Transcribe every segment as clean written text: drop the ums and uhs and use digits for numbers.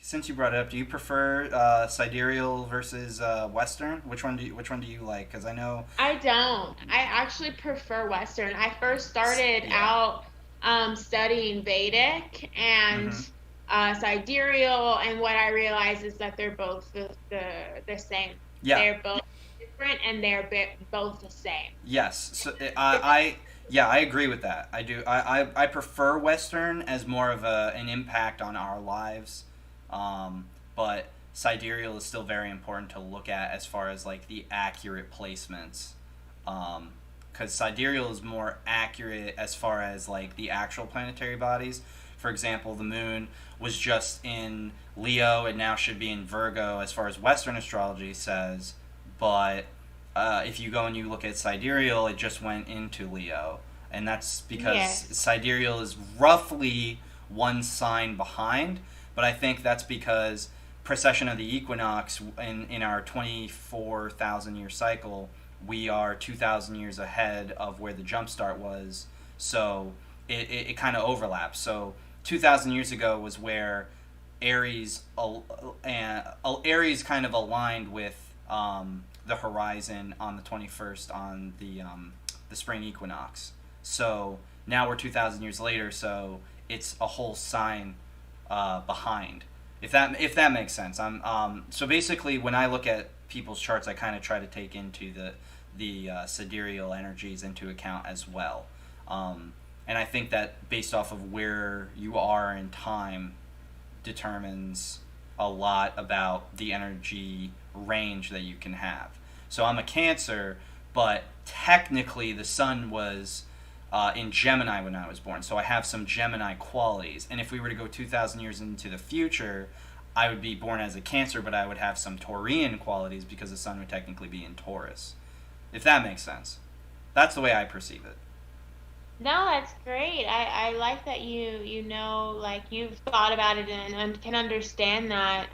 since you brought it up, do you prefer sidereal versus Western? Which one do you like? Because I know. I don't. I actually prefer Western. I first started Yeah. out studying Vedic and Mm-hmm. sidereal, and what I realized is that they're both the same. Yeah. They're both different, and they're both the same. Yes. So I yeah, I agree with that. I do. I prefer Western as more of an impact on our lives, but sidereal is still very important to look at as far as like the accurate placements, because sidereal is more accurate as far as like the actual planetary bodies. For example, the moon was just in Leo and now should be in Virgo as far as Western astrology says, but if you go and you look at sidereal, it just went into Leo, and that's because Yes. sidereal is roughly one sign behind. But I think that's because precession of the equinox in our 24,000 year cycle, we are 2,000 years ahead of where the jumpstart was. So it kind of overlaps. So 2,000 years ago was where Aries Aries kind of aligned with the horizon on the 21st on the spring equinox. So now we're 2,000 years later, so it's a whole sign behind. If that makes sense. So basically when I look at people's charts, I kind of try to take into the sidereal energies into account as well. And I think that based off of where you are in time determines a lot about the energy range that you can have. So I'm a Cancer, but technically the sun was in Gemini when I was born. So I have some Gemini qualities. And if we were to go 2,000 years into the future, I would be born as a Cancer, but I would have some Taurian qualities because the sun would technically be in Taurus. If that makes sense. That's the way I perceive it. No, that's great. I like that you know, like you've thought about it and can understand that.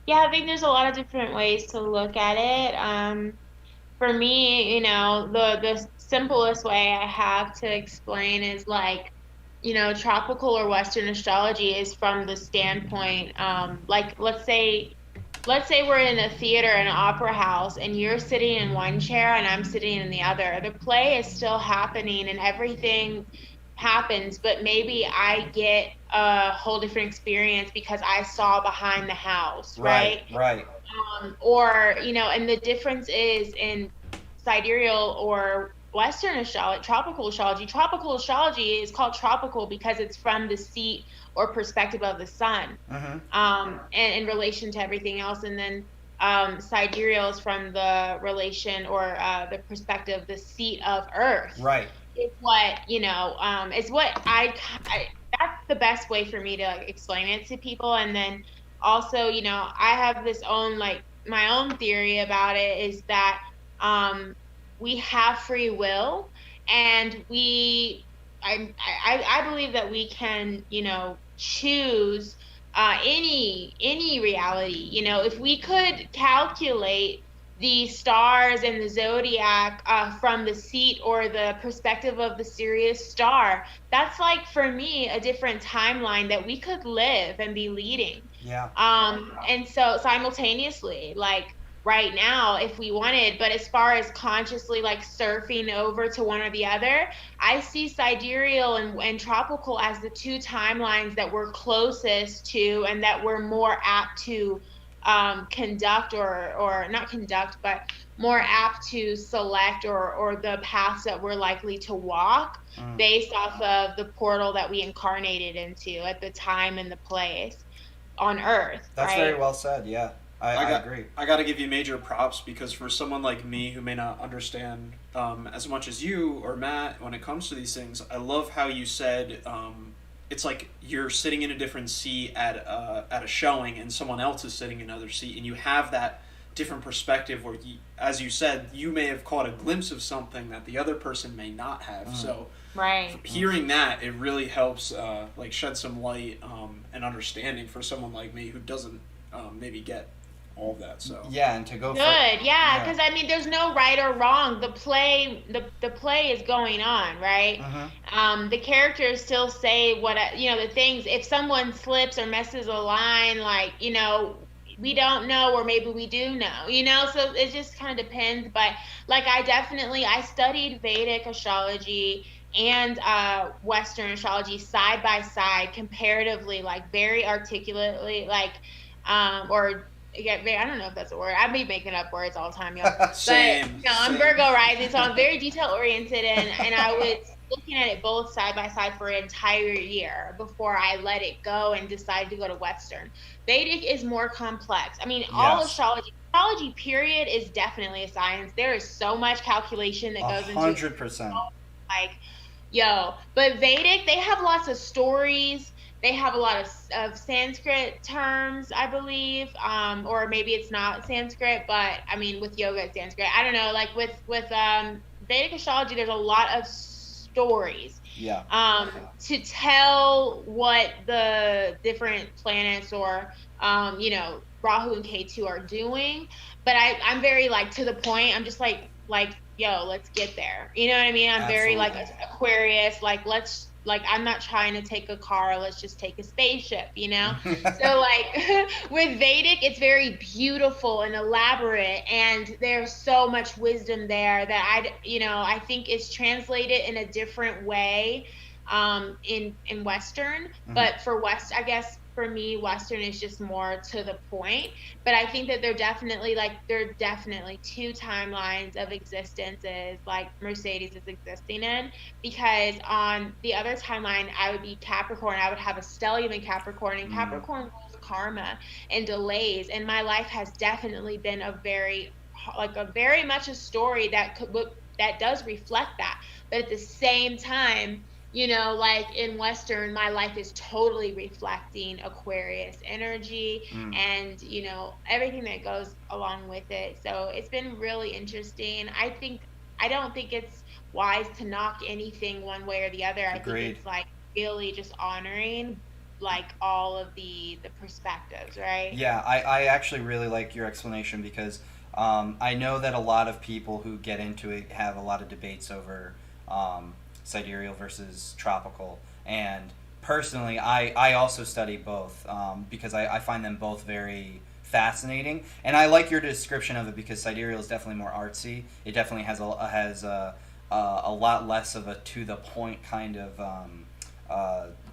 Yeah, I think there's a lot of different ways to look at it. For me, the simplest way I have to explain is like, tropical or Western astrology is from the standpoint, like let's say we're in a theater, an opera house, and you're sitting in one chair and I'm sitting in the other. The play is still happening and everything happens, but maybe I get a whole different experience because I saw behind the house, Right, right? right. Or, and the difference is in sidereal or Western astrology, tropical astrology. Tropical astrology is called tropical because it's from the seat or perspective of the sun, Mm-hmm. and in relation to everything else. And then sidereal is from the relation or the perspective, the seat of Earth. Right. Is what that's the best way for me to like explain it to people. And then also, I have this own like my own theory about it is that we have free will, and I believe that we can, choose any reality. If we could calculate the stars and the zodiac from the seat or the perspective of the Sirius star, that's like for me a different timeline that we could live and be leading. Yeah. And so simultaneously, like right now, if we wanted, but as far as consciously like surfing over to one or the other, I see sidereal and tropical as the two timelines that we're closest to and that we're more apt to conduct or not conduct, but more apt to select or the paths that we're likely to walk Mm. based off of the portal that we incarnated into at the time and the place on Earth, That's very right? well said. Yeah, I I got agree. I got to give you major props because for someone like me who may not understand as much as you or Matt when it comes to these things, I love how you said it's like you're sitting in a different seat at a showing and someone else is sitting in another seat and you have that different perspective where you, as you said, you may have caught a glimpse of something that the other person may not have. Mm. So Right. hearing that, it really helps like shed some light and understanding for someone like me who doesn't maybe get all of that. So Yeah, and to go Good, yeah, yeah. because I mean, there's no right or wrong. The play is going on, right? The characters still say the things. If someone slips or messes a line, like, we don't know, or maybe we do know, So it just kind of depends. But like, I studied Vedic astrology and Western astrology side by side, comparatively, like very articulately, like, or yeah, I don't know if that's a word. I be making up words all the time, y'all. Same, But I'm same. Virgo rising, so I'm very detail oriented, and I was looking at it both side by side for an entire year before I let it go and decided to go to Western. Vedic is more complex. I mean, all Yes. astrology period is definitely a science. There is so much calculation that goes into it. 100%. Like, but Vedic, they have lots of stories. They have a lot of Sanskrit terms, I believe, or maybe it's not Sanskrit, but I mean, with yoga, it's Sanskrit. I don't know. Like with Vedic astrology, there's a lot of stories. Yeah. To tell what the different planets or Rahu and Ketu are doing, but I'm very like to the point. I'm just like yo, let's get there. You know what I mean? I'm very like Absolutely. Aquarius, I'm not trying to take a car, let's just take a spaceship, So like with Vedic, it's very beautiful and elaborate, and there's so much wisdom there that I think it's translated in a different way in Western. But for West, I guess for me, Western is just more to the point. But I think that there are definitely two timelines of existences like Mercedes is existing in, because on the other timeline, I would be Capricorn. I would have a stellium in Capricorn, and Capricorn rules karma and delays. And my life has definitely been a very much a story that does reflect that. But at the same time, like in Western, my life is totally reflecting Aquarius energy and, everything that goes along with it. So it's been really interesting. I don't think it's wise to knock anything one way or the other. I think it's like really just honoring like all of the perspectives, right? Yeah, I actually really like your explanation because I know that a lot of people who get into it have a lot of debates over sidereal versus tropical. And personally, I also study both because I find them both very fascinating. And I like your description of it because sidereal is definitely more artsy. It definitely has a lot less of a to the point kind of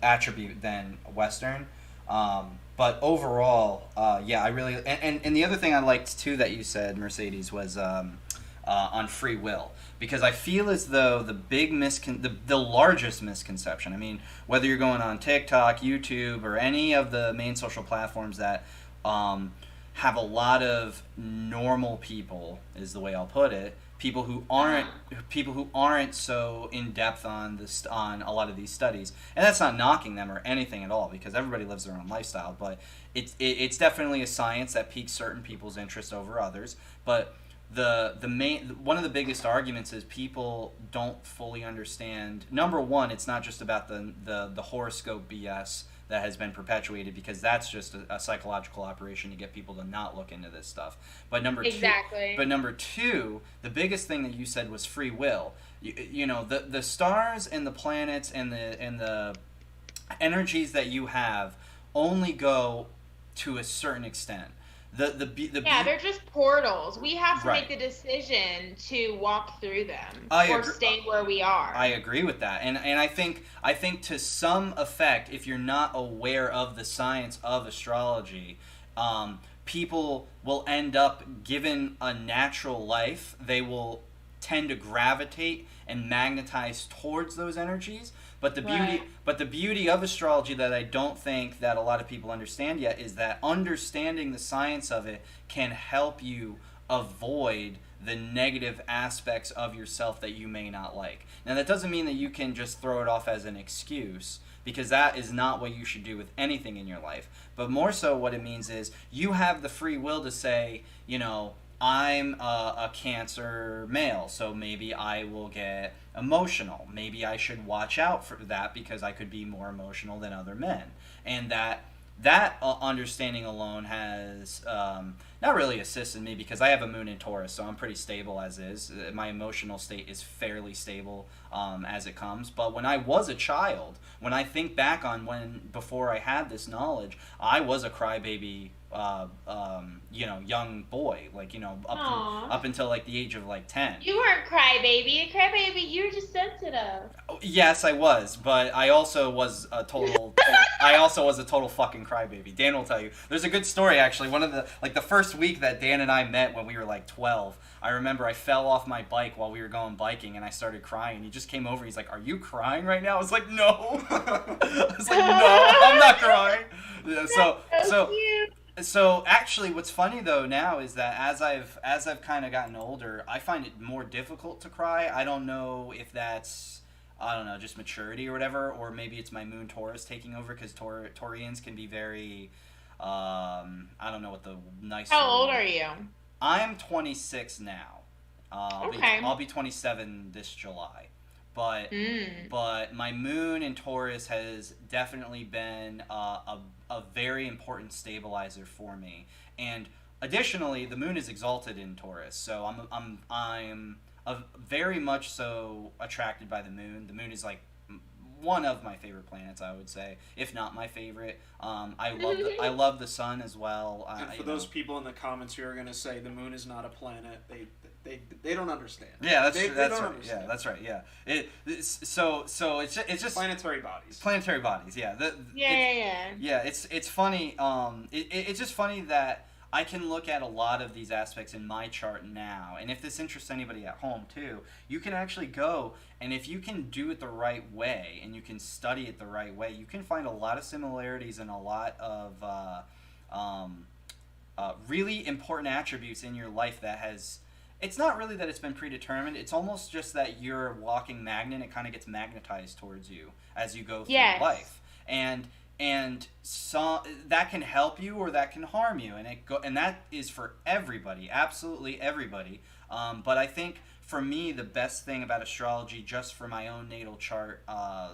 attribute than Western. But overall, yeah, I really and the other thing I liked too that you said, Mercedes, was on free will, because I feel as though the largest misconception. I mean, whether you're going on TikTok, YouTube, or any of the main social platforms that have a lot of normal people, is the way I'll put it. People who aren't so in depth on a lot of these studies, and that's not knocking them or anything at all, because everybody lives their own lifestyle. But it's definitely a science that piques certain people's interest over others. But one of the biggest arguments is people don't fully understand. Number one, it's not just about the horoscope BS that has been perpetuated, because that's just a psychological operation to get people to not look into this stuff. But number two, the biggest thing that you said was free will. The stars and the planets and the energies that you have only go to a certain extent. They're just portals. We have to make the decision to walk through them or stay where we are. I agree with that, and I think to some effect, if you're not aware of the science of astrology, people will end up, given a natural life, they will tend to gravitate and magnetize towards those energies. But the beauty of astrology that I don't think that a lot of people understand yet is that understanding the science of it can help you avoid the negative aspects of yourself that you may not like. Now, that doesn't mean that you can just throw it off as an excuse, because that is not what you should do with anything in your life. But more so what it means is you have the free will to say, I'm a Cancer male, so maybe I will get emotional. Maybe I should watch out for that because I could be more emotional than other men. And that that understanding alone has not really assisted me because I have a moon in Taurus, so I'm pretty stable as is. My emotional state is fairly stable as it comes. But when I was a child, when I think back on when before I had this knowledge, I was a crybaby. Young boy, like Aw. up until like the age of like 10. You weren't crybaby. A crybaby, you were just sensitive. Yes, I was, but I also was a total. I also was a total fucking crybaby. Dan will tell you. There's a good story actually. One of the first week that Dan and I met when we were like 12. I remember I fell off my bike while we were going biking and I started crying. He just came over. He's like, "Are you crying right now?" I was like, "No." I was like, "No, I'm not crying." Yeah, So cute. so actually, what's funny though now is that as I've kind of gotten older, I find it more difficult to cry. I don't know if that's I don't know just maturity or whatever, or maybe it's my moon Taurus taking over because Taurians can be very I don't know what the nice. How old are you? I'm 26 now. Okay. I'll be 27 this July. But Mm. but my moon in Taurus has definitely been a very important stabilizer for me. And additionally, the moon is exalted in Taurus, so I'm very much so attracted by the moon. The moon is like one of my favorite planets, I would say, if not my favorite. I love the sun as well. And for those people in the comments who are going to say the moon is not a planet, they don't understand. Yeah, that's they that's don't right. understand. Yeah, that's right. Yeah, it's just Planetary bodies. planetary bodies. Yeah, Yeah. yeah. It's funny. It's just funny that I can look at a lot of these aspects in my chart now, and if this interests anybody at home too, you can actually go and if you can do it the right way and you can study it the right way, you can find a lot of similarities and a lot of really important attributes in your life that has. It's not really that it's been predetermined. It's almost just that you're a walking magnet. It kind of gets magnetized towards you as you go through Yes. life, and so that can help you or that can harm you, and that is for everybody, absolutely everybody. But I think for me, the best thing about astrology, just for my own natal chart,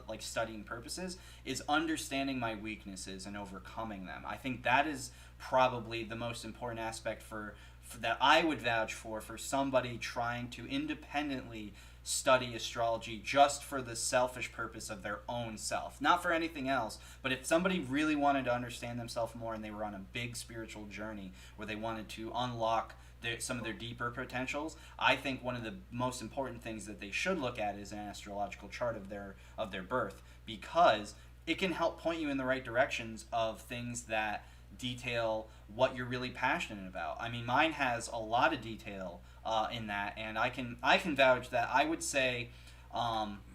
like studying purposes, is understanding my weaknesses and overcoming them. I think that is probably the most important aspect for that I would vouch for somebody trying to independently study astrology just for the selfish purpose of their own self, not for anything else. But if somebody really wanted to understand themselves more and they were on a big spiritual journey where they wanted to unlock some of their deeper potentials, I think one of the most important things that they should look at is an astrological chart of their birth, because it can help point you in the right directions of things that detail what you're really passionate about. I mean, mine has a lot of detail in that, and I can vouch that I would say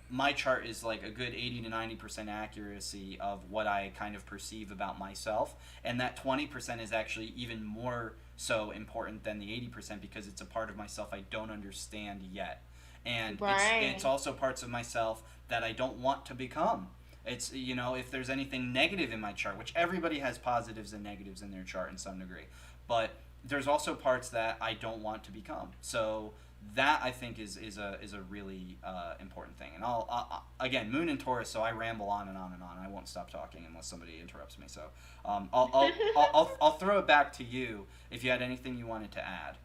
my chart is like a good 80 to 90% accuracy of what I kind of perceive about myself, and that 20% is actually even more so important than the 80% because it's a part of myself I don't understand yet, and Right. it's also parts of myself that I don't want to become. It's if there's anything negative in my chart, which everybody has positives and negatives in their chart in some degree, but there's also parts that I don't want to become. So that I think is a really important thing. And I'll again, moon in Taurus, so I ramble on and on and on. I won't stop talking unless somebody interrupts me. So I'll throw it back to you if you had anything you wanted to add.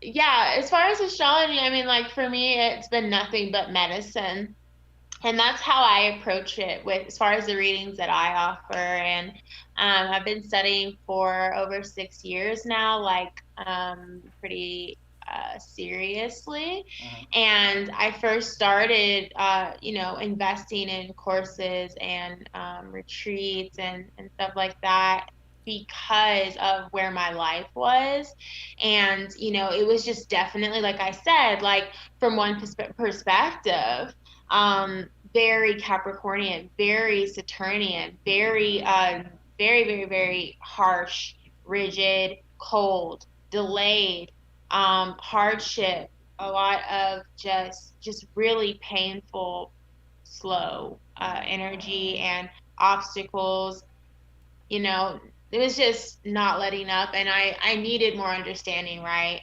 Yeah, as far as astrology, I mean, like for me, it's been nothing but medicine. And that's how I approach it with as far as the readings that I offer. And I've been studying for over 6 years now, like pretty seriously. And I first started, investing in courses and retreats and stuff like that because of where my life was. And, it was just definitely, like I said, like from one perspective, very Capricornian, very Saturnian, very, very, very, very harsh, rigid, cold, delayed, hardship, a lot of just really painful, slow, energy and obstacles. It was just not letting up, and I needed more understanding, right?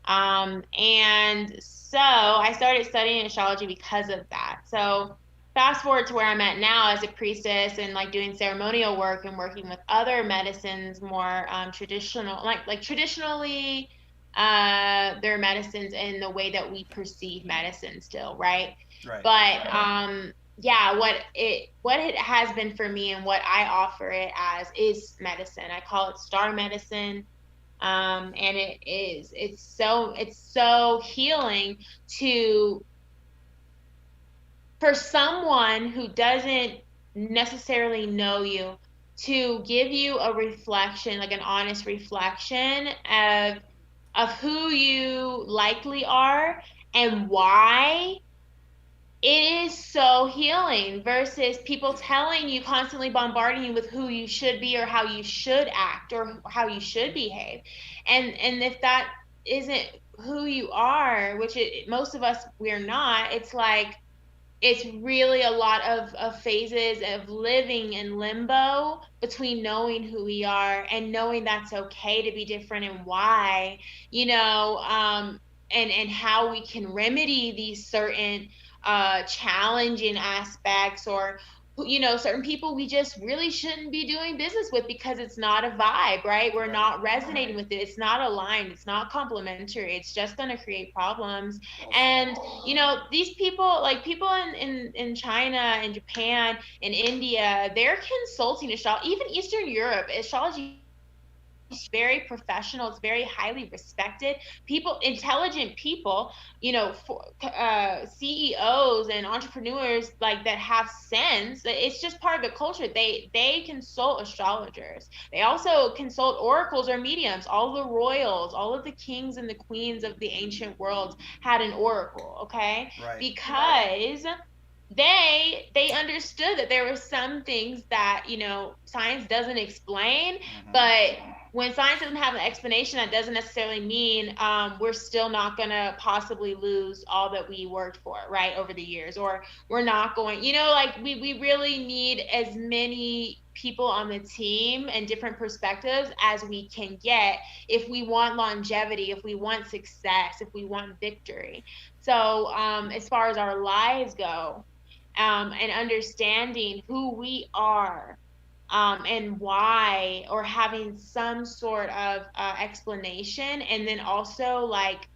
And so I started studying astrology because of that. So fast forward to where I'm at now as a priestess and like doing ceremonial work and working with other medicines, more traditional, like traditionally, there are medicines in the way that we perceive medicine still, right? Right. But yeah, what it has been for me and what I offer it as is medicine. I call it star medicine. And it's so healing to for someone who doesn't necessarily know you to give you a reflection, like an honest reflection of who you likely are and why. It is so healing versus people telling you, constantly bombarding you with who you should be or how you should act or how you should behave. And if that isn't who you are, which most of us, we're not, it's like it's really a lot of phases of living in limbo between knowing who we are and knowing that's okay to be different and why, and how we can remedy these certain challenging aspects, or certain people we just really shouldn't be doing business with because it's not a vibe, right? We're not resonating with it. It's not aligned. It's not complementary. It's just going to create problems. And these people, like people in China and Japan and India, they're consulting astrology. Even Eastern Europe, astrology is very professional. It's very highly respected. People, intelligent people, CEOs and entrepreneurs like that have sense. It's just part of the culture. They consult astrologers. They also consult oracles or mediums. All the royals, all of the kings and the queens of the ancient world had an oracle. Okay, Right. because they understood that there were some things that science doesn't explain, but when science doesn't have an explanation, that doesn't necessarily mean we're still not going to possibly lose all that we worked for, right, over the years, or we're not going, like we really need as many people on the team and different perspectives as we can get if we want longevity, if we want success, if we want victory. So as far as our lives go, and understanding who we are, and why, or having some sort of explanation. And then also, like,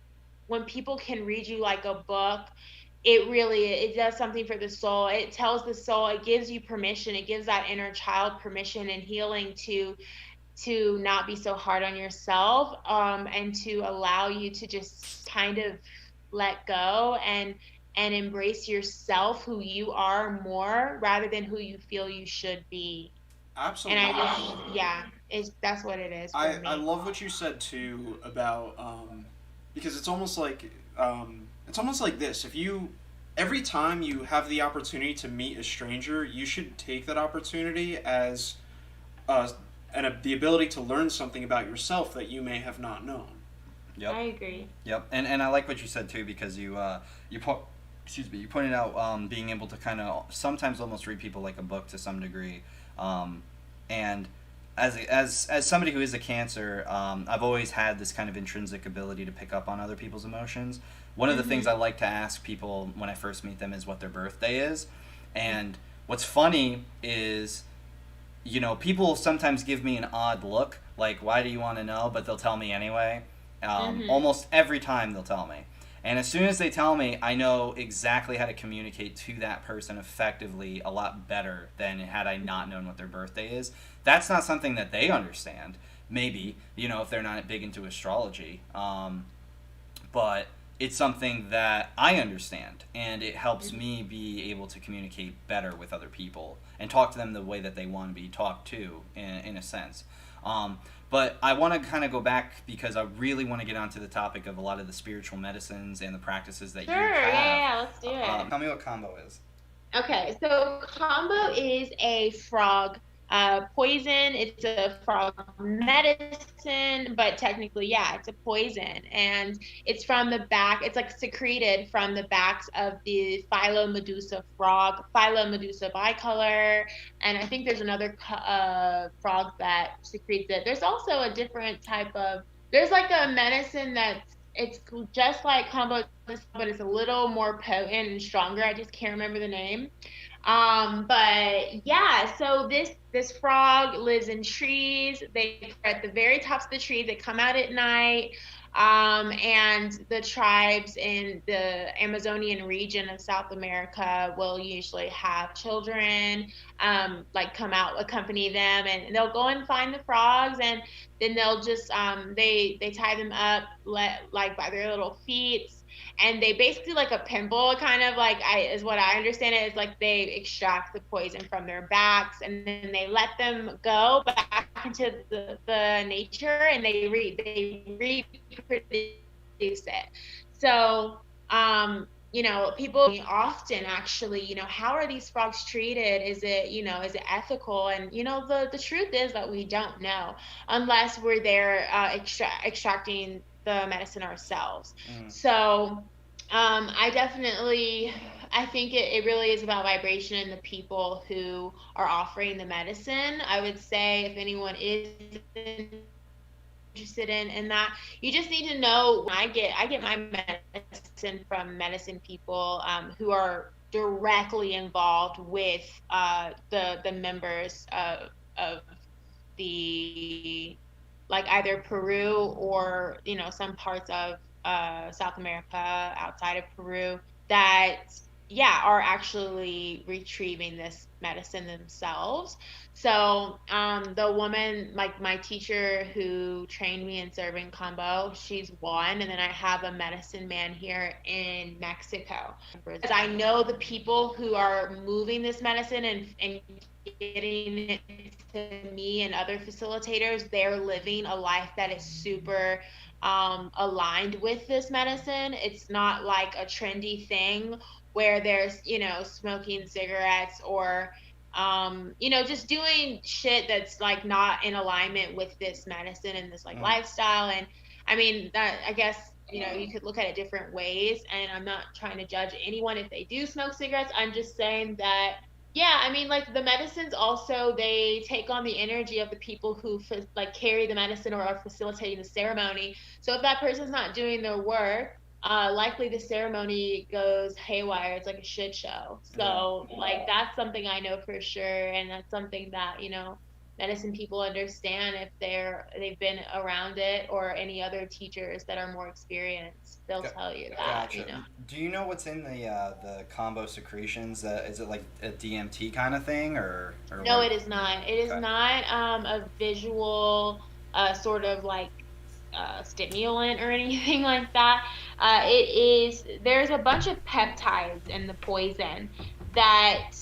when people can read you like a book, it does something for the soul. It tells the soul, it gives you permission, it gives that inner child permission and healing to not be so hard on yourself, and to allow you to just kind of let go and embrace yourself, who you are, more rather than who you feel you should be. Absolutely. And I just, yeah, that's what it is for me. I love what you said too about because it's almost like this. If you every time you have the opportunity to meet a stranger, you should take that opportunity as the ability to learn something about yourself that you may have not known. Yep. I agree. Yep. And I like what you said too, because you pointed out being able to kind of sometimes almost read people like a book to some degree. And as somebody who is a Cancer, I've always had this kind of intrinsic ability to pick up on other people's emotions. One of the things I like to ask people when I first meet them is what their birthday is. And what's funny is, people sometimes give me an odd look, like, why do you want to know? But they'll tell me anyway. Almost every time they'll tell me. And as soon as they tell me, I know exactly how to communicate to that person effectively a lot better than had I not known what their birthday is. That's not something that they understand, maybe, if they're not big into astrology. But it's something that I understand, and it helps me be able to communicate better with other people and talk to them the way that they want to be talked to, in a sense. But I want to kind of go back because I really want to get onto the topic of a lot of the spiritual medicines and the practices that you have. Yeah, let's do it. Tell me what Kambo is. Okay, so Kambo is a frog poison. It's a frog medicine, but technically, yeah, it's a poison. And it's from the back, it's like secreted from the backs of the Philomedusa frog, Philomedusa bicolor. And I think there's another frog that secretes it. There's also a different type of, there's like a medicine it's just like Kambo, but it's a little more potent and stronger. I just can't remember the name. But yeah, so this frog lives in trees. They are at the very tops of the trees. They come out at night. And the tribes in the Amazonian region of South America will usually have children, like come out, accompany them, and they'll go and find the frogs, and then they'll just they tie them up, like by their little feet, and they basically like a pimple, kind of like, is what I understand it is, like they extract the poison from their backs, and then they let them go back into the nature, and they reproduce it. So people often actually, how are these frogs treated? Is it ethical? And the truth is that we don't know unless we're there extracting the medicine ourselves. So I think it really is about vibration and the people who are offering the medicine. I would say if anyone is interested in that, you just need to know. I get my medicine from medicine people who are directly involved with the members of the, like, either Peru or some parts of South America outside of Peru that are actually retrieving this medicine themselves. So the woman, like my teacher who trained me in serving Kambo, she's one, and then I have a medicine man here in Mexico. Because I know the people who are moving this medicine and getting it to me and other facilitators, they're living a life that is super aligned with this medicine. It's not like a trendy thing where there's smoking cigarettes or just doing shit that's like not in alignment with this medicine and this like lifestyle. And I mean, that, I guess, you could look at it different ways, and I'm not trying to judge anyone if they do smoke cigarettes. I'm just saying that, yeah, I mean, like, the medicines also, they take on the energy of the people who like carry the medicine or are facilitating the ceremony. So if that person's not doing their work, likely the ceremony goes haywire. It's like a shit show. So like, that's something I know for sure, and that's something that medicine people understand if they've been around it, or any other teachers that are more experienced, they'll tell you that. Gotcha. Do you know what's in the combo secretions? Is it like a DMT kind of thing, or No, what? it is not. It is not a visual sort of like stimulant or anything like that. There's a bunch of peptides in the poison that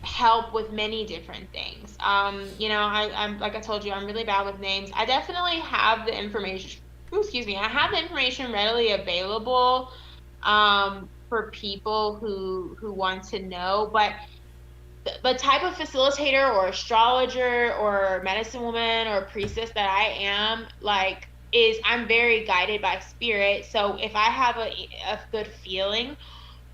help with many different things. I'm, like I told you, I'm really bad with names. I definitely have the information. Excuse me. I have the information readily available for people who want to know. But the type of facilitator or astrologer or medicine woman or priestess that I am, like, is I'm very guided by spirit. So if I have a good feeling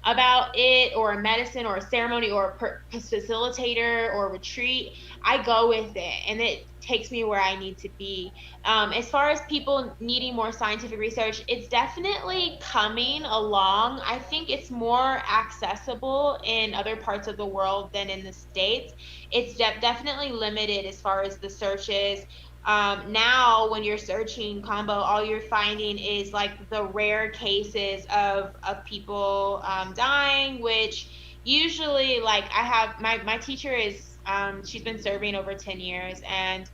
about it, or a medicine or a ceremony or a facilitator or a retreat, I go with it, and it takes me where I need to be. As far as people needing more scientific research, it's definitely coming along. I think it's more accessible in other parts of the world than in the States. It's definitely limited as far as the searches. Now when you're searching Kambo, all you're finding is like the rare cases of people dying, which usually, like, I have my teacher is she's been serving over 10 years, and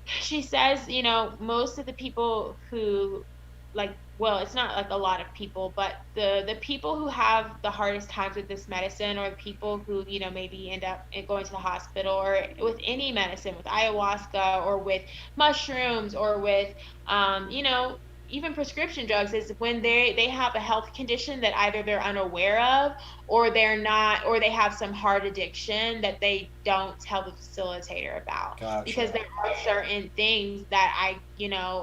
she says, most of the people who, like, well, it's not like a lot of people, but the people who have the hardest times with this medicine, or people who, maybe end up going to the hospital, or with any medicine, with ayahuasca or with mushrooms or with, even prescription drugs, is when they have a health condition that either they're unaware of, or they're not, or they have some hard addiction that they don't tell the facilitator about. Gotcha. Because there are certain things that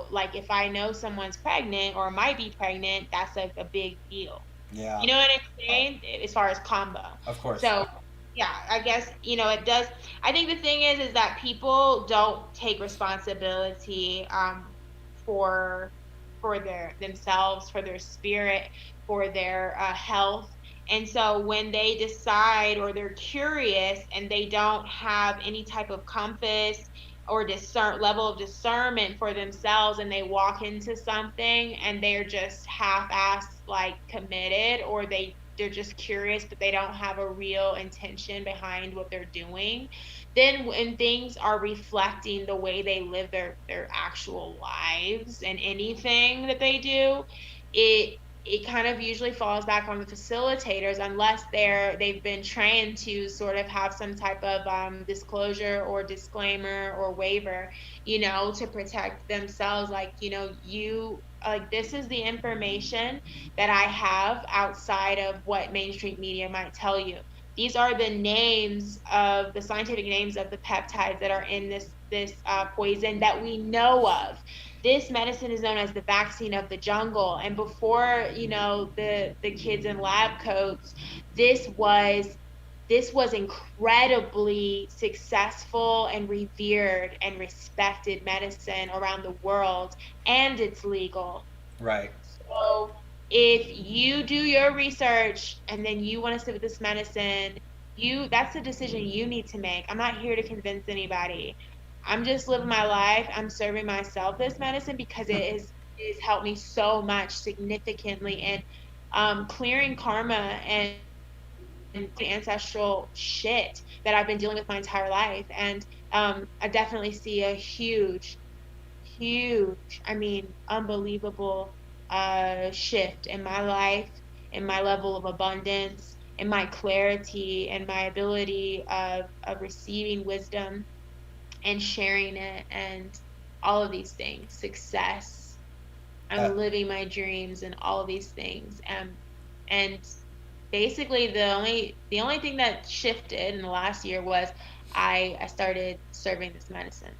like, if I know someone's pregnant or might be pregnant, that's like a big deal. Yeah. You know what I'm saying? As far as Kambo. Of course. So yeah, I guess, it does. I think the thing is that people don't take responsibility for themselves, for their spirit, for their health, And so when they decide, or they're curious and they don't have any type of compass or level of discernment for themselves, and they walk into something and they're just half-assed like committed, or they're just curious but they don't have a real intention behind what they're doing, then when things are reflecting the way they live their actual lives and anything that they do, it kind of usually falls back on the facilitators, unless they've been trained to sort of have some type of disclosure or disclaimer or waiver, to protect themselves. Like, like, this is the information that I have outside of what mainstream media might tell you. These are the scientific names of the peptides that are in this poison that we know of. This medicine is known as the vaccine of the jungle. And before, the kids in lab coats, this was incredibly successful and revered and respected medicine around the world, and it's legal. Right. So if you do your research and then you want to sit with this medicine, that's the decision you need to make. I'm not here to convince anybody. I'm just living my life. I'm serving myself this medicine because it has helped me so much significantly in clearing karma and ancestral shit that I've been dealing with my entire life. And I definitely see a huge, I mean, unbelievable shift in my life, in my level of abundance, in my clarity, and my ability of receiving wisdom and sharing it, and all of these things. Success. I'm living my dreams and all of these things. And basically the only thing that shifted in the last year was I started serving this medicine.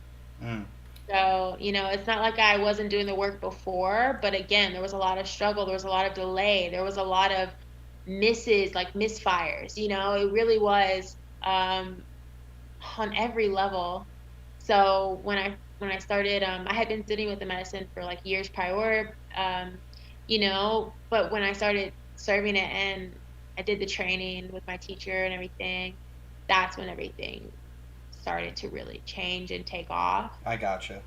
So, it's not like I wasn't doing the work before, but again, there was a lot of struggle, there was a lot of delay, there was a lot of misfires, it really was on every level. So when I started, I had been sitting with the medicine for like years prior, but when I started serving it and I did the training with my teacher and everything, that's when everything started to really change and take off. I gotcha.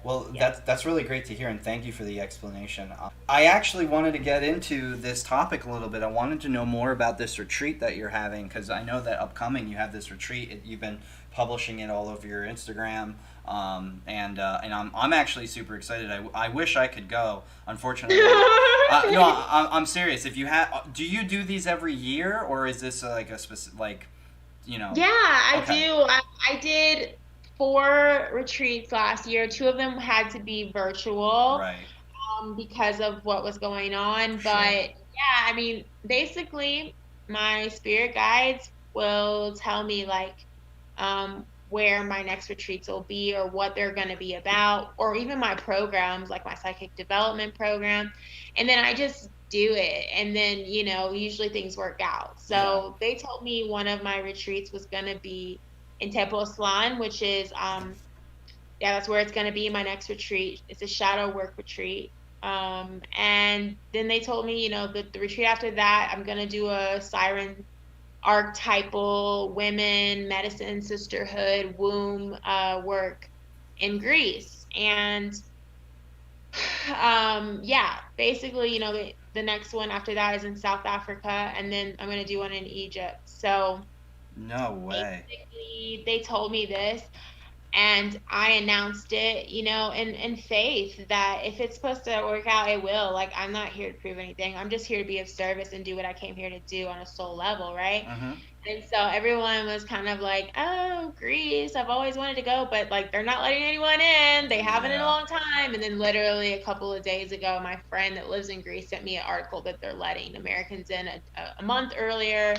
Well, Yeah. that's really great to hear, and thank you for the explanation. I actually wanted to get into this topic a little bit. I wanted to know more about this retreat that you're having, because I know that upcoming you have this retreat. You've been publishing it all over your Instagram, and I'm actually super excited. I wish I could go. Unfortunately, no, I'm serious. If you do you do these every year, or is this like a specific Yeah, I Okay. do. I did 4 retreats last year. 2 of them had to be virtual Right. because of what was going on. Sure. But yeah, I mean, basically, my spirit guides will tell me like where my next retreats will be, or what they're going to be about, or even my programs, like my psychic development program. And then I just do it. And then, usually things work out. So they told me one of my retreats was going to be in Temple Aslan, which is, that's where it's going to be my next retreat. It's a shadow work retreat. And then they told me, the retreat after that, I'm going to do a siren archetypal women, medicine, sisterhood, womb work in Greece. And basically, the next one after that is in South Africa, and then I'm going to do one in Egypt. So No way. basically, they told me this, and I announced it, in faith that if it's supposed to work out, it will. Like, I'm not here to prove anything. I'm just here to be of service and do what I came here to do on a soul level, right? Mm-hmm. And so everyone was kind of like, oh, Greece, I've always wanted to go, but like they're not letting anyone in. They haven't in a Yeah. long time. And then literally a couple of days ago, my friend that lives in Greece sent me an article that they're letting Americans in a month earlier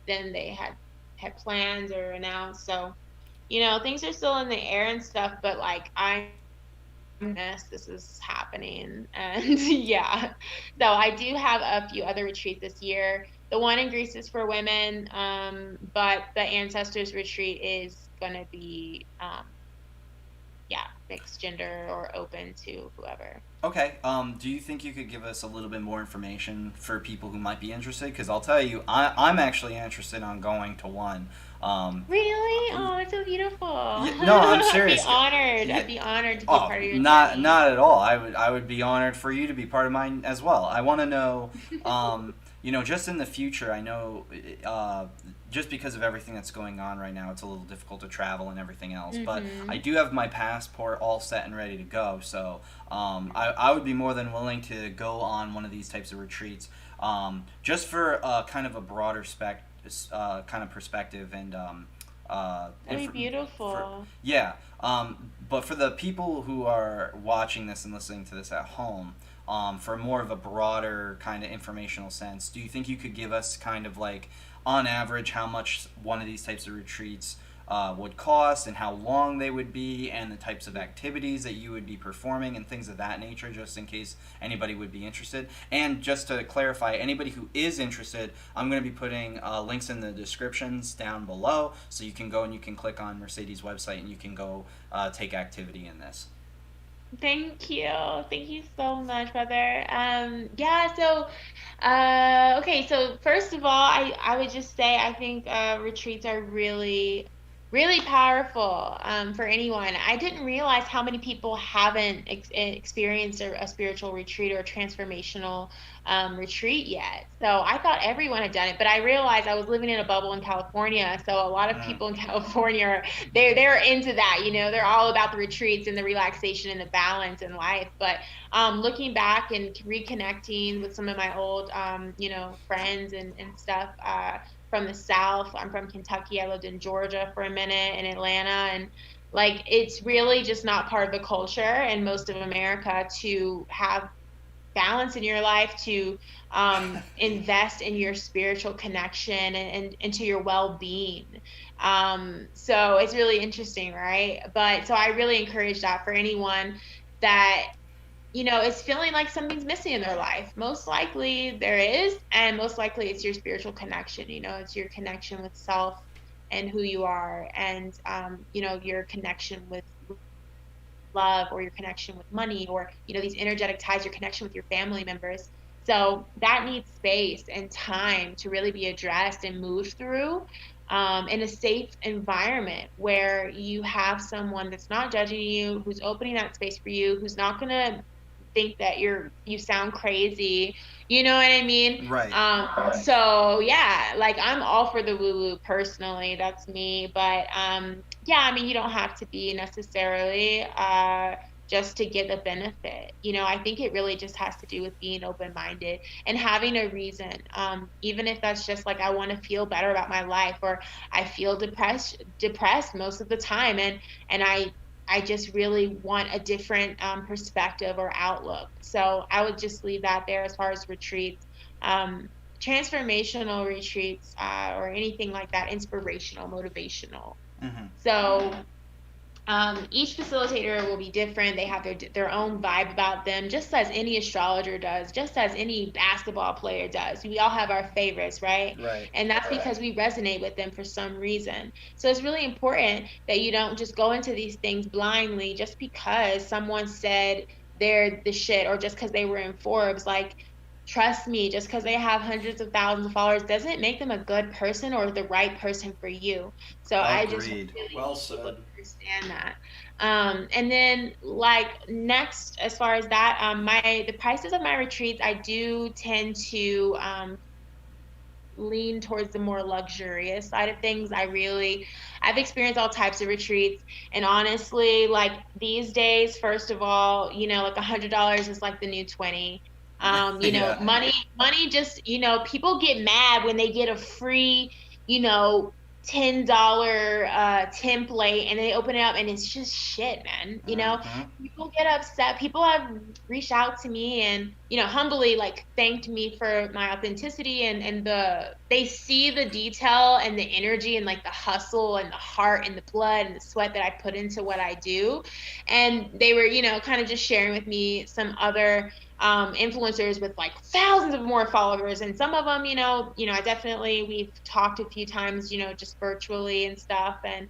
than they had planned or announced. So, things are still in the air and stuff, but like this is happening. And yeah, so I do have a few other retreats this year. The one in Greece is for women, but the ancestors retreat is going to be yeah, mixed gender or open to whoever. Okay. Do you think you could give us a little bit more information for people who might be interested? Because I'll tell you, I'm actually interested on going to one. Really? Oh, it's so beautiful. No, I'm I'd be serious. honored. Yeah, I'd be honored to be oh, part of your journey. not at all. I would be honored for you to be part of mine as well. I want to know, just in the future. I know, just because of everything that's going on right now, it's a little difficult to travel and everything else. But I do have my passport all set and ready to go. So I would be more than willing to go on one of these types of retreats, just for kind of a broader kind of perspective and. That'd be beautiful. Yeah, but for the people who are watching this and listening to this at home, for more of a broader kind of informational sense, do you think you could give us kind of like, on average, how much one of these types of retreats would cost and how long they would be and the types of activities that you would be performing and things of that nature, just in case anybody would be interested? And just to clarify, anybody who is interested, I'm going to be putting links in the descriptions down below, so you can go and you can click on Mercedes' website and you can go take activity in this. Thank you. Thank you so much, brother. Yeah, so okay, so first of all, I would just say I think retreats are really really powerful for anyone. I didn't realize how many people haven't experienced a spiritual retreat or a transformational retreat yet. So I thought everyone had done it, but I realized I was living in a bubble in California. So a lot of people in California, they're into that. They're all about the retreats and the relaxation and the balance in life. But looking back and reconnecting with some of my old, friends and stuff. From the South. I'm from Kentucky. I lived in Georgia for a minute, in Atlanta, and like it's really just not part of the culture in most of America to have balance in your life, to invest in your spiritual connection and into your well-being. So it's really interesting, right? But so I really encourage that for anyone that is feeling like something's missing in their life. Most likely there is, and most likely it's your spiritual connection. It's your connection with self and who you are, and your connection with love, or your connection with money, or these energetic ties, your connection with your family members. So that needs space and time to really be addressed and moved through. In a safe environment where you have someone that's not judging you, who's opening that space for you, who's not going to think that you sound crazy. You know what I mean? Right. So yeah, like I'm all for the woo-woo personally. That's me. But yeah, I mean, you don't have to be necessarily just to get the benefit. I think it really just has to do with being open-minded and having a reason. Even if that's just like, I want to feel better about my life, or I feel depressed most of the time. And I just really want a different perspective or outlook. So I would just leave that there as far as retreats, transformational retreats, or anything like that, inspirational, motivational. Mm-hmm. So each facilitator will be different. They have their own vibe about them, just as any astrologer does, just as any basketball player does. We all have our favorites, right? Right. And that's because we resonate with them for some reason. So it's really important that you don't just go into these things blindly just because someone said they're the shit, or just because they were in Forbes. Like, trust me, just because they have hundreds of thousands of followers doesn't make them a good person or the right person for you. So I just really well said. Understand that. And then, like, next, as far as that, the prices of my retreats, I do tend to lean towards the more luxurious side of things. I've experienced all types of retreats, and honestly, like these days, first of all, like $100 is like the new 20. Yeah. Money just, people get mad when they get a free, $10 template, and they open it up and it's just shit, man. People get upset. People have reached out to me and, humbly like thanked me for my authenticity, and they see the detail and the energy and like the hustle and the heart and the blood and the sweat that I put into what I do. And they were, kind of just sharing with me some other influencers with like thousands of more followers, and some of them, we've talked a few times, just virtually and stuff, and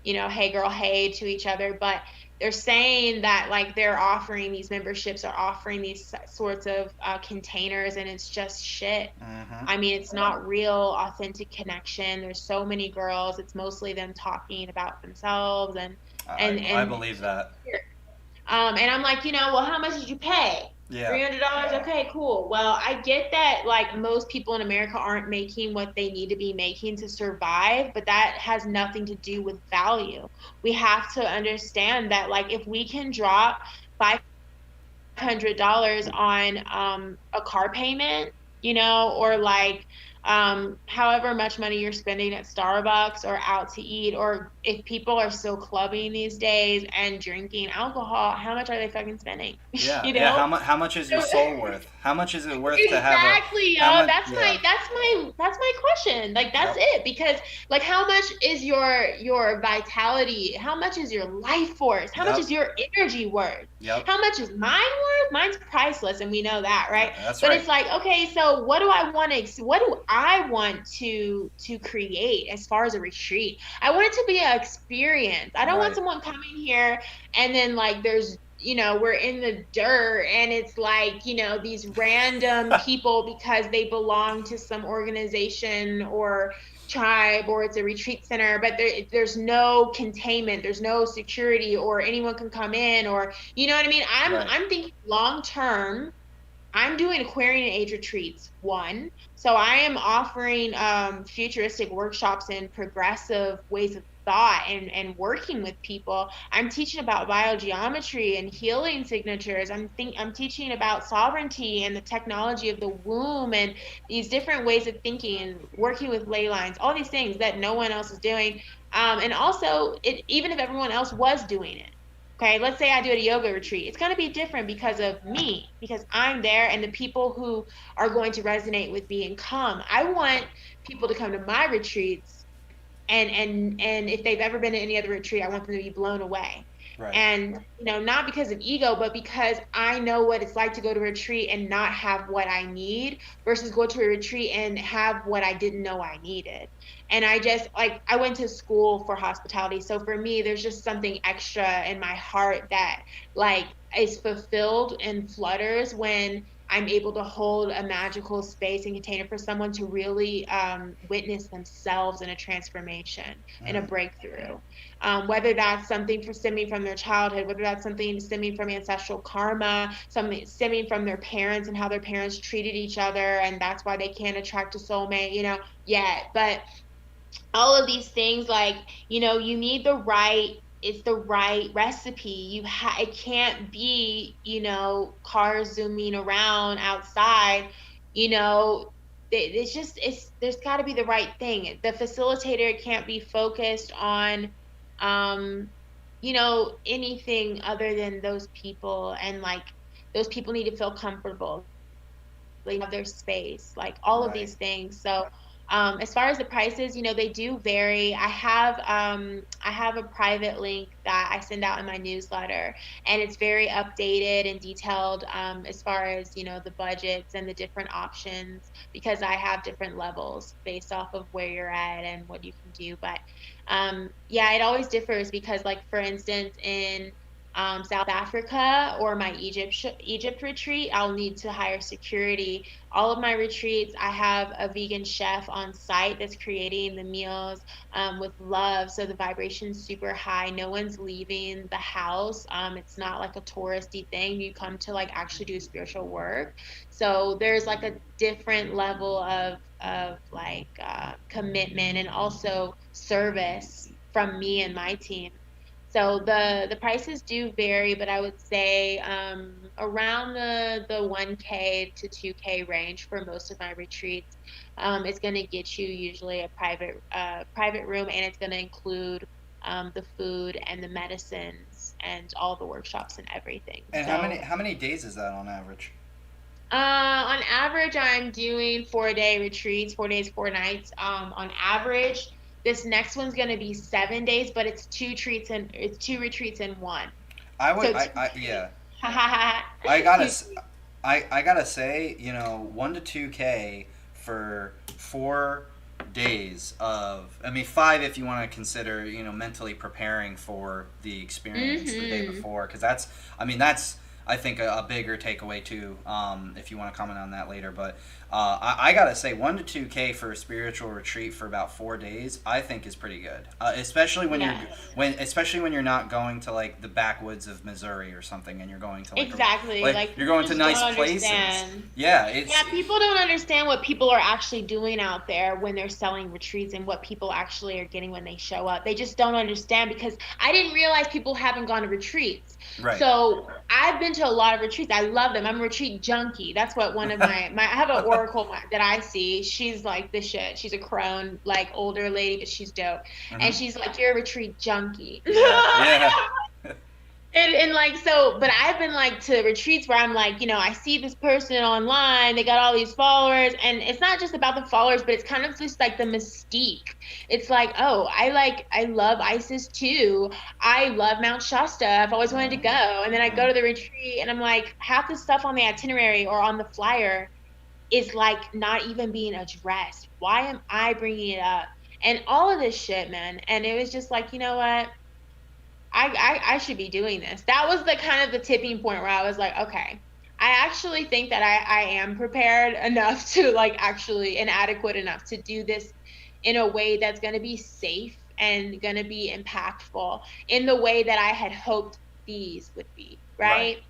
hey girl, hey to each other, but they're saying that like they're offering these memberships or offering these sorts of containers, and it's just shit. Mm-hmm. I mean, it's not real, authentic connection. There's so many girls. It's mostly them talking about themselves I believe that. and I'm like, well, how much did you pay? Yeah. $300? Okay, cool. Well, I get that like most people in America aren't making what they need to be making to survive, but that has nothing to do with value. We have to understand that like if we can drop $500 on a car payment, or like however much money you're spending at Starbucks or out to eat, or if people are still clubbing these days and drinking alcohol, how much are they fucking spending? Yeah, yeah. How much is your soul worth? How much is it worth to have Exactly, yo. That's my question. Like that's Yep. it. Because like how much is your vitality? How much is your life force? How much Yep. is your energy worth? Yep. How much is mine worth? Mine's priceless, and we know that, right? That's But right. it's like, okay, so what do I want to create as far as a retreat? I want it to be an experience. I don't want Right. someone coming here and then like there's we're in the dirt and it's like, these random people because they belong to some organization or tribe or it's a retreat center, but there's no containment, there's no security, or anyone can come in, or you know what I mean? Right. I'm thinking long term. I'm doing Aquarian age retreats, one. So I am offering futuristic workshops and progressive ways of thought and working with people. I'm teaching about biogeometry and healing signatures. I'm teaching about sovereignty and the technology of the womb and these different ways of thinking and working with ley lines, all these things that no one else is doing. And also, even if everyone else was doing it. Okay, let's say I do a yoga retreat. It's going to be different because of me, because I'm there and the people who are going to resonate with me and come. I want people to come to my retreats and if they've ever been to any other retreat, I want them to be blown away. Right. And not because of ego, but because I know what it's like to go to a retreat and not have what I need versus go to a retreat and have what I didn't know I needed. And I just like I went to school for hospitality, so for me there's just something extra in my heart that like is fulfilled and flutters when I'm able to hold a magical space and container for someone to really witness themselves in a transformation and a breakthrough. Whether that's something stemming from their childhood, whether that's something stemming from ancestral karma, something stemming from their parents and how their parents treated each other, and that's why they can't attract a soulmate, yet. But all of these things, like, you need it's the right recipe. It can't be, cars zooming around outside, there's got to be the right thing. The facilitator can't be focused on, anything other than those people. And like, those people need to feel comfortable. They have their space, like all of these things. So, as far as the prices, they do vary. I have a private link that I send out in my newsletter, and it's very updated and detailed as far as the budgets and the different options, because I have different levels based off of where you're at and what you can do. But yeah, it always differs because, like, for instance, in South Africa or my Egypt retreat, I'll need to hire security. All of my retreats, I have a vegan chef on site that's creating the meals with love, so the vibration's super high. No one's leaving the house. It's not like a touristy thing. You come to like actually do spiritual work. So there's like a different level of like commitment and also service from me and my team. So the prices do vary, but I would say around the 1K to 2K range for most of my retreats. It's going to get you usually a private room, and it's going to include the food and the medicines and all the workshops and everything. And so, how many days is that on average? on average, I'm doing 4-day retreats, 4 days, 4 nights. On average. This next one's going to be 7 days, but it's two retreats in one. Yeah. I gotta say, 1 to 2K for 4 days of, I mean, 5 if you want to consider, mentally preparing for the experience the day before, because that's, I think, a bigger takeaway too, if you want to comment on that later. But I gotta say, 1 to 2K for a spiritual retreat for about 4 days, I think is pretty good. Especially when you're not going to like the backwoods of Missouri or something, and you're going to like you're going to nice places. Yeah, people don't understand what people are actually doing out there when they're selling retreats, and what people actually are getting when they show up. They just don't understand, because I didn't realize people haven't gone to retreats. Right. So I've been to a lot of retreats. I love them. I'm a retreat junkie. That's what one of my I have an oracle that I see. She's like the shit. She's a crone, like older lady, but she's dope. And she's like, you're a retreat junkie. Yeah. And like, so, but I've been like to retreats where I'm like, I see this person online, they got all these followers, and it's not just about the followers, but it's kind of just like the mystique. It's like, oh, I love Isis too. I love Mount Shasta. I've always wanted to go. And then I go to the retreat and I'm like, half the stuff on the itinerary or on the flyer is like not even being addressed. Why am I bringing it up? And all of this shit, man. And it was just like, you know what? I should be doing this. That was the kind of the tipping point where I was like, okay, I actually think that I am prepared enough to like actually, and adequate enough to do this in a way that's going to be safe and going to be impactful in the way that I had hoped these would be. Right.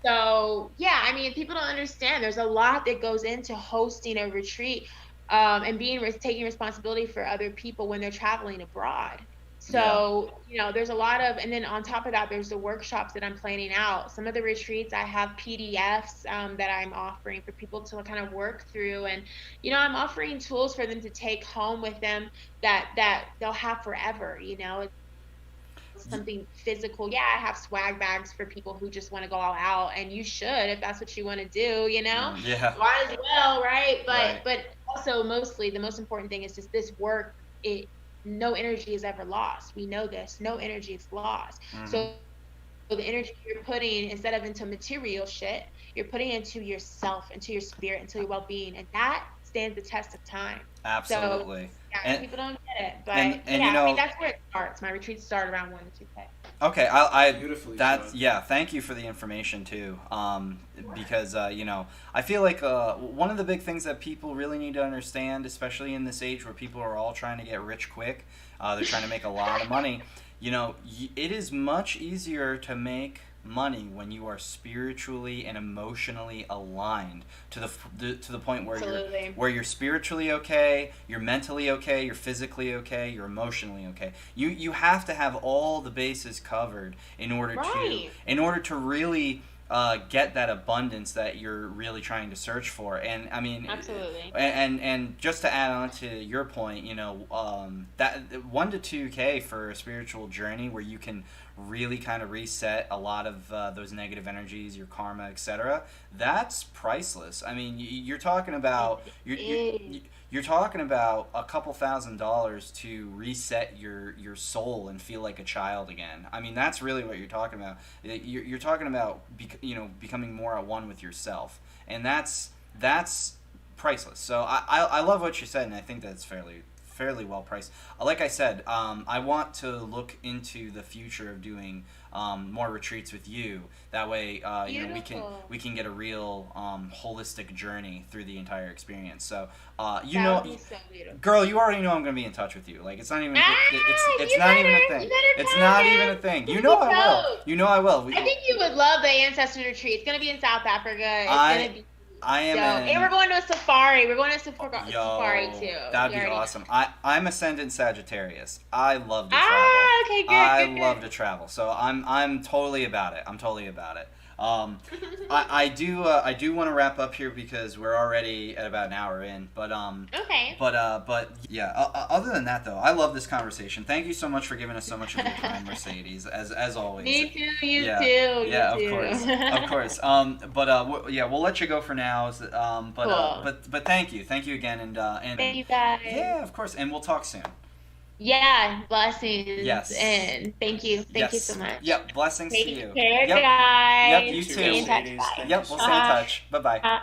So yeah, I mean, people don't understand. There's a lot that goes into hosting a retreat, and taking responsibility for other people when they're traveling abroad. So, there's a lot of, and then on top of that, there's the workshops that I'm planning out. Some of the retreats, I have PDFs that I'm offering for people to kind of work through. And, I'm offering tools for them to take home with them that they'll have forever, It's something physical. Yeah, I have swag bags for people who just want to go all out, and you should, if that's what you want to do, Yeah. Might as well, right? But also mostly the most important thing is just this work, no energy is ever lost. We know this. No energy is lost. So the energy you're putting, instead of into material shit, you're putting into yourself, into your spirit, into your well-being, and that stands the test of time. Absolutely. So, yeah, people don't get it, but I mean, that's where it starts. My retreats start around 1 to 2K. Okay, I beautifully that's said. Yeah. Thank you for the information too, because I feel like one of the big things that people really need to understand, especially in this age where people are all trying to get rich quick, they're trying to make a lot of money. It is much easier to make money when you are spiritually and emotionally aligned to the point where you're spiritually okay, you're mentally okay, you're physically okay, you're emotionally okay. You have to have all the bases covered in order to really get that abundance that you're really trying to search for. And I mean, absolutely. And just to add on to your point, that 1 to 2K for a spiritual journey where you can really kind of reset a lot of those negative energies, your karma, etc. That's priceless. I mean, you're talking about you're talking about a couple $1,000s to reset your soul and feel like a child again. I mean, that's really what you're talking about. You're talking about becoming more at one with yourself, and that's priceless. So I love what you said, and I think that's fairly well priced. Like I said, I want to look into the future of doing more retreats with you. That way, we can get a real holistic journey through the entire experience. So, That would be so beautiful. girl, you already know I'm gonna be in touch with you. Like, it's not even it's not even a thing. It's not even a thing. You know I will. You know I will. I think you would love the Ancestor Retreat. It's gonna be in South Africa. It's gonna be. I am. And we're going to a safari. We're going to safari too. That'd be awesome. I'm Ascendant Sagittarius. I love to travel. Okay, good. I love to travel. So I'm totally about it. I do want to wrap up here because we're already at about an hour in. But okay. But yeah. Other than that, though, I love this conversation. Thank you so much for giving us so much of your time, Mercedes. As always. Me too. You yeah. too. Yeah, you of course. We'll let you go for now. Cool. But thank you again, and thank you guys. Yeah, of course, and we'll talk soon. Yeah, blessings. Yes. And thank you. Thank you so much. Yep, blessings to you. Take care, guys. Yep, you too. Stay in touch. Yep, we'll stay in touch. Bye-bye.